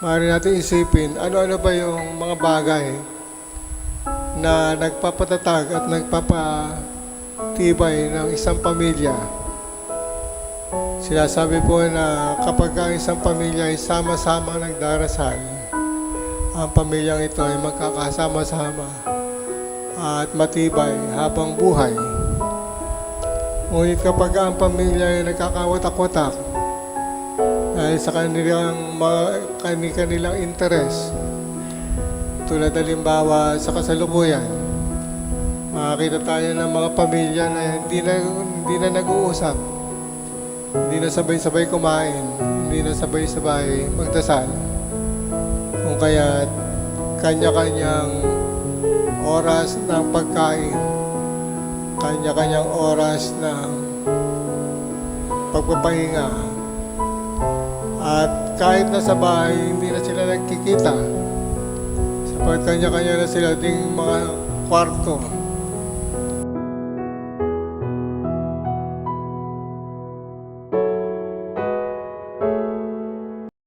maaari natin isipin, ano-ano ba yung mga bagay na nagpapatatag at nagpapatibay ng isang pamilya. Sinasabi po na kapag ang isang pamilya ay sama-sama nagdarasal, ang pamilyang ito ay magkakasama-sama at matibay habang buhay. Ngunit kapag ang pamilya ay nagkakawatak-watak dahil sa kanilang interes, tulad halimbawa sa kasalukuyan, makakita tayo ng mga pamilya na hindi na nag-uusap, hindi na sabay-sabay kumain, hindi na sabay-sabay magdasal. Kung kaya kanya-kanyang oras ng pagkain, kanya-kanyang oras ng pagpapahinga, at kahit nasa bahay, hindi na sila nagkikita sapagkat kanya-kanya na sila ding mga kwarto